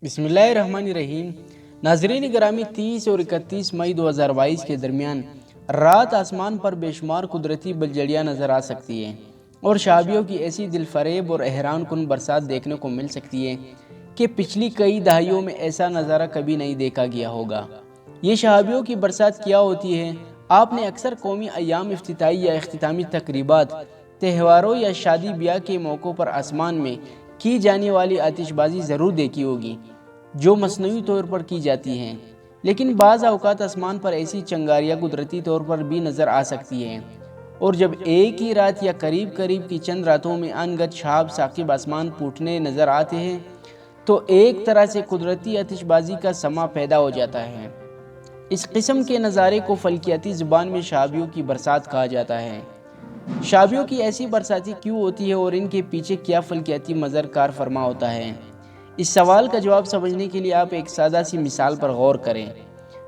بسم اللہ الرحمن الرحیم۔ ناظرین گرامی، 30 اور 31 مئی 2022 کے درمیان رات آسمان پر بے شمار قدرتی بلجڑیاں نظر آ سکتی ہیں اور شہابیوں کی ایسی دل فریب اور حیران کن برسات دیکھنے کو مل سکتی ہے کہ پچھلی کئی دہائیوں میں ایسا نظارہ کبھی نہیں دیکھا گیا ہوگا۔ یہ شہابیوں کی برسات کیا ہوتی ہے؟ آپ نے اکثر قومی ایام افتتاحی یا اختتامی تقریبات، تہواروں یا شادی بیاہ کے موقعوں پر آسمان میں کی جانے والی آتش بازی ضرور دیکھی ہوگی جو مصنوعی طور پر کی جاتی ہیں، لیکن بعض اوقات آسمان پر ایسی چنگاریاں قدرتی طور پر بھی نظر آ سکتی ہیں، اور جب ایک ہی رات یا قریب کی چند راتوں میں انگت شہاب ثاقب آسمان پھوٹنے نظر آتے ہیں تو ایک طرح سے قدرتی آتش بازی کا سما پیدا ہو جاتا ہے۔ اس قسم کے نظارے کو فلکیاتی زبان میں شہابیوں کی برسات کہا جاتا ہے۔ شہابیوں کی ایسی برساتیں کیوں ہوتی ہے اور ان کے پیچھے کیا فلکیاتی منظر کار فرما ہوتا ہے؟ اس سوال کا جواب سمجھنے کے لیے آپ ایک سادہ سی مثال پر غور کریں۔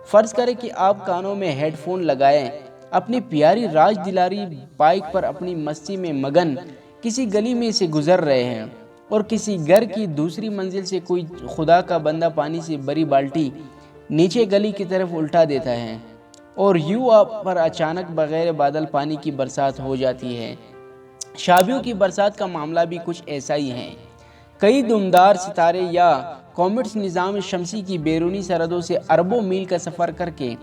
فرض کریں کہ آپ کانوں میں ہیڈ فون لگائیں، اپنی پیاری راج دلاری بائک پر اپنی مستی میں مگن کسی گلی میں سے گزر رہے ہیں اور کسی گھر کی دوسری منزل سے کوئی خدا کا بندہ پانی سے بری بالٹی نیچے گلی کی طرف الٹا دیتا ہے اور یوں آپ پر اچانک بغیر بادل پانی کی برسات ہو جاتی ہے۔ شہابیوں کی برسات کا معاملہ بھی کچھ ایسا ہی ہے۔ کئی دمدار ستارے یا کومیٹس نظام شمسی کی بیرونی سرحدوں سے اربوں میل کا سفر کر کے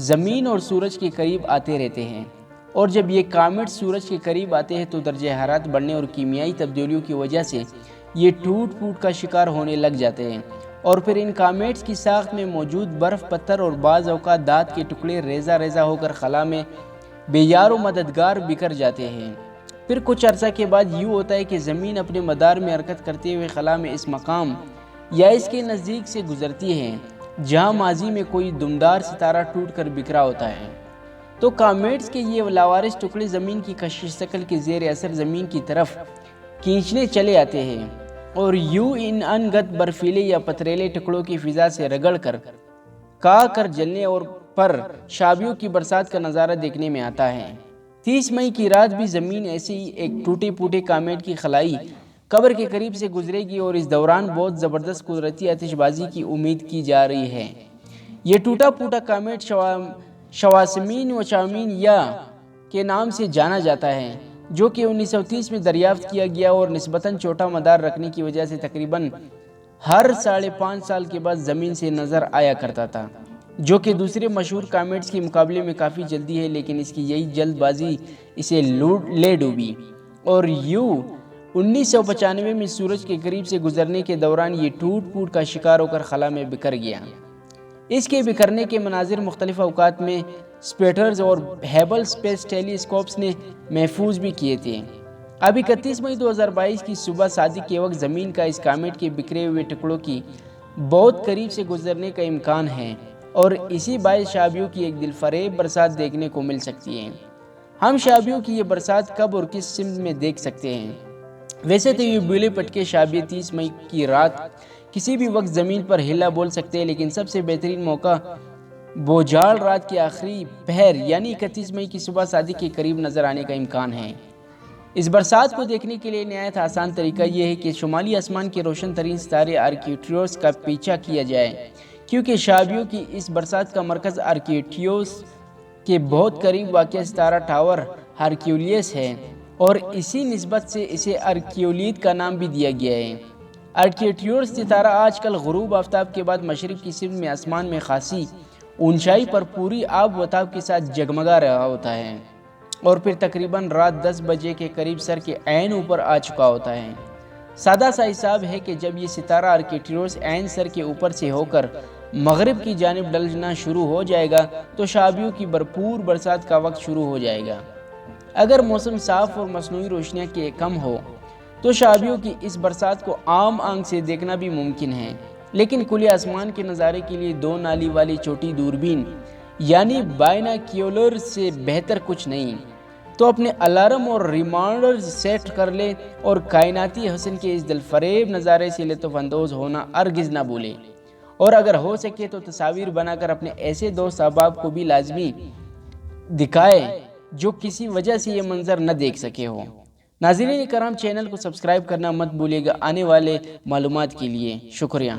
زمین اور سورج کے قریب آتے رہتے ہیں، اور جب یہ کامیٹس سورج کے قریب آتے ہیں تو درجہ حرارت بڑھنے اور کیمیائی تبدیلیوں کی وجہ سے یہ ٹوٹ پھوٹ کا شکار ہونے لگ جاتے ہیں، اور پھر ان کامیٹس کی ساخت میں موجود برف، پتھر اور بعض اوقات دھات کے ٹکڑے ریزہ ریزہ ہو کر خلا میں بے یار و مددگار بکھر جاتے ہیں۔ پھر کچھ عرصہ کے بعد یوں ہوتا ہے کہ زمین اپنے مدار میں حرکت کرتے ہوئے خلا میں اس مقام یا اس کے نزدیک سے گزرتی ہے جہاں ماضی میں کوئی دمدار ستارہ ٹوٹ کر بکھرا ہوتا ہے۔ تو کامیٹس کے یہ لاوارث ٹکڑے زمین کی کشش شکل کے زیر اثر زمین کی طرف کھینچنے چلے آتے ہیں، اور یوں ان انگت برفیلے یا پتریلے ٹکڑوں کی فضا سے رگڑ کر کر جلنے اور پر شہابیوں کی برسات کا نظارہ دیکھنے میں آتا ہے۔ 30 مئی کی رات بھی زمین ایسے ہی ایک ٹوٹے پھوٹے کامیٹ کی خلائی قبر کے قریب سے گزرے گی، اور اس دوران بہت زبردست قدرتی آتش بازی کی امید کی جا رہی ہے۔ یہ ٹوٹا پھوٹا کامیٹ شواسمین و چاؤمین یا کے نام سے جانا جاتا ہے، جو کہ 1930 میں دریافت کیا گیا اور نسبتاً چھوٹا مدار رکھنے کی وجہ سے تقریباً ہر 5.5 سال کے بعد زمین سے نظر آیا کرتا تھا، جو کہ دوسرے مشہور کامیٹس کے مقابلے میں کافی جلدی ہے، لیکن اس کی یہی جلد بازی اسے لے ڈوبی، اور یوں 1995 میں سورج کے قریب سے گزرنے کے دوران یہ ٹوٹ پھوٹ کا شکار ہو کر خلا میں بکھر گیا۔ اس کے بکھرنے کے مناظر مختلف اوقات میں سپیٹرز اور ہیبل اسپیس ٹیلی اسکوپس نے محفوظ بھی کیے تھے۔ اب 31 مئی 2022 کی صبح صادق کے وقت زمین کا اس کامیٹ کے بکھرے ہوئے ٹکڑوں کی بہت قریب سے گزرنے کا امکان ہے، اور اسی باعث شہابیوں کی ایک دل فریب برسات دیکھنے کو مل سکتی ہے۔ ہم شہابیوں کی یہ برسات کب اور کس سمت میں دیکھ سکتے ہیں؟ ویسے تو یہ بولے پٹکے شہابی 30 مئی کی رات کسی بھی وقت زمین پر ہلا بول سکتے ہیں، لیکن سب سے بہترین موقع بوجھال رات کے آخری پہر یعنی 31 مئی کی صبح صادق کے قریب نظر آنے کا امکان ہے۔ اس برسات کو دیکھنے کے لیے نہایت آسان طریقہ یہ ہے کہ شمالی آسمان کے روشن ترین ستارے آرکٹوروس کا پیچھا کیا جائے، کیونکہ شہابیوں کی اس برسات کا مرکز آرکٹوروس کے بہت قریب واقع ستارہ ٹاور ہرکیولیس ہے، اور اسی نسبت سے اسے ہرکیولید کا نام بھی دیا گیا ہے۔ آرکٹوروس ستارہ آج کل غروب آفتاب کے بعد مشرق کی سمت میں آسمان میں خاصی اونچائی پر پوری آب و تاب کے ساتھ جگمگا رہا ہوتا ہے، اور پھر تقریباً رات 10 بجے کے قریب سر کے عین اوپر آ چکا ہوتا ہے۔ سادہ سا حساب ہے کہ جب یہ ستارہ آرکٹوروس عین سر کے اوپر سے ہو کر مغرب کی جانب ڈلنا شروع ہو جائے گا تو شہابیوں کی بھرپور برسات کا وقت شروع ہو جائے گا۔ اگر موسم صاف اور مصنوعی روشنیاں کے کم ہو تو شہابیوں کی اس برسات کو عام آنکھ سے دیکھنا بھی ممکن ہے، لیکن کھلے آسمان کے نظارے کے لیے 2 نالی والی چھوٹی دوربین یعنی بائناکیولر سے بہتر کچھ نہیں۔ تو اپنے الارم اور ریمائنڈرز سیٹ کر لیں اور کائناتی حسن کے اس دل فریب نظارے سے لطف اندوز ہونا ہرگز نہ بھولیں، اور اگر ہو سکے تو تصاویر بنا کر اپنے ایسے دوست احباب کو بھی لازمی دکھائیں جو کسی وجہ سے یہ منظر نہ دیکھ سکے ہو۔ ناظرین کرام، چینل کو سبسکرائب کرنا مت بھولیے گا آنے والے معلومات کے لیے۔ شکریہ۔